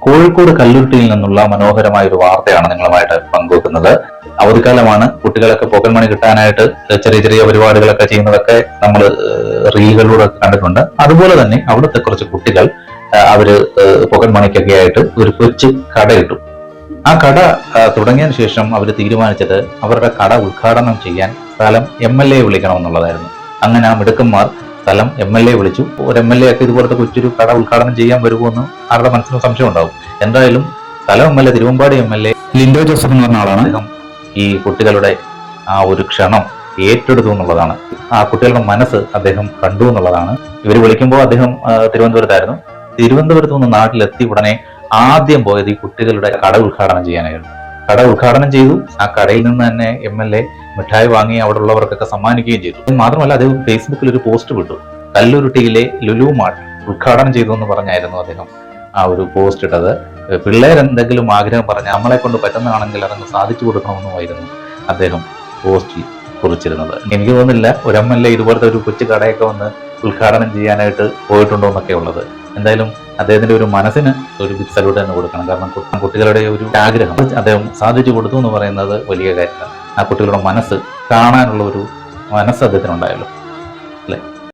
കോഴിക്കോട് കല്ലുരുട്ടിയിൽ നിന്നുള്ള മനോഹരമായ ഒരു വാർത്തയാണ് നിങ്ങളുമായിട്ട് പങ്കുവെക്കുന്നത്. അവധിക്കാലമാണ്. കുട്ടികളൊക്കെ പോക്കറ്റ് മണി കിട്ടാനായിട്ട് ചെറിയ ചെറിയ പരിപാടികളൊക്കെ ചെയ്യുന്നതൊക്കെ നമ്മൾ റീലുകളിലൂടെ കണ്ടിട്ടുണ്ട്. അതുപോലെ തന്നെ അവിടുത്തെ കുറച്ച് കുട്ടികൾ അവര് പോക്കറ്റ് മണിക്കൊക്കെ ആയിട്ട് ഒരു കൊച്ചു കടയിട്ടു. ആ കട തുടങ്ങിയതിനു ശേഷം അവർ തീരുമാനിച്ചത് അവരുടെ കട ഉദ്ഘാടനം ചെയ്യാൻ സ്ഥലം MLA വിളിക്കണമെന്നുള്ളതായിരുന്നു. അങ്ങനെ ആ മിടുക്കന്മാർ സ്ഥലം MLA വിളിച്ചു. ഒരു MLA ഒക്കെ ഇതുപോലത്തെ കൊച്ചൊരു കട ഉദ്ഘാടനം ചെയ്യാൻ വരുമെന്ന് ആരുടെ മനസ്സിലും സംശയം ഉണ്ടാവും. എന്തായാലും സ്ഥലം MLA, തിരുവമ്പാടി MLA ലിൻഡോ ജോസഫ് എന്ന് പറഞ്ഞ ആളാണ്. അദ്ദേഹം ഈ കുട്ടികളുടെ ആ ഒരു ക്ഷണം ഏറ്റെടുത്തു എന്നുള്ളതാണ്. ആ കുട്ടികളുടെ മനസ്സ് അദ്ദേഹം കണ്ടു എന്നുള്ളതാണ്. ഇവർ വിളിക്കുമ്പോൾ അദ്ദേഹം തിരുവനന്തപുരത്തായിരുന്നു. തിരുവനന്തപുരത്ത് നിന്ന് നാട്ടിലെത്തി ഉടനെ ആദ്യം പോയത് ഈ കുട്ടികളുടെ കട ഉദ്ഘാടനം ചെയ്യാനായിരുന്നു. കട ഉദ്ഘാടനം ചെയ്തു. ആ കടയിൽ നിന്ന് തന്നെ MLA മിഠായി വാങ്ങി അവിടെ ഉള്ളവർക്കൊക്കെ സമ്മാനിക്കുകയും ചെയ്തു. മാത്രമല്ല അദ്ദേഹം ഫേസ്ബുക്കിൽ ഒരു പോസ്റ്റ് വിട്ടു. കല്ലുരുട്ടിയിലെ ലുലു മാർട്ട് ഉദ്ഘാടനം ചെയ്തു എന്ന് പറഞ്ഞായിരുന്നു അദ്ദേഹം ആ ഒരു പോസ്റ്റ് ഇട്ടത്. പിള്ളേരെന്തെങ്കിലും ആഗ്രഹം പറഞ്ഞ് നമ്മളെ കൊണ്ട് പറ്റുന്നതാണെങ്കിൽ അതങ്ങ് സാധിച്ചു കൊടുക്കണമെന്നുമായിരുന്നു അദ്ദേഹം പോസ്റ്റിൽ കുറിച്ചിരുന്നത്. എനിക്ക് തോന്നുന്നില്ല ഒരു MLA ഇതുപോലത്തെ ഒരു കൊച്ചു കടയൊക്കെ വന്ന് ഉദ്ഘാടനം ചെയ്യാനായിട്ട് പോയിട്ടുണ്ടോ എന്നൊക്കെ ഉള്ളത്. എന്തായാലും അദ്ദേഹത്തിന്റെ ഒരു മനസ്സിന് ഒരു ബിഗ് സല്യൂട്ട് തന്നെ കൊടുക്കണം. കാരണം കുട്ടികളുടെ ഒരു ആഗ്രഹം അദ്ദേഹം സാധിച്ചു കൊടുത്തു എന്ന് പറയുന്നത് വലിയ കാര്യമാണ്. ആ കുട്ടികളുടെ മനസ്സ് കാണാനുള്ള ഒരു മനസ്സ് അദ്ദേഹത്തിനുണ്ടായല്ലോ.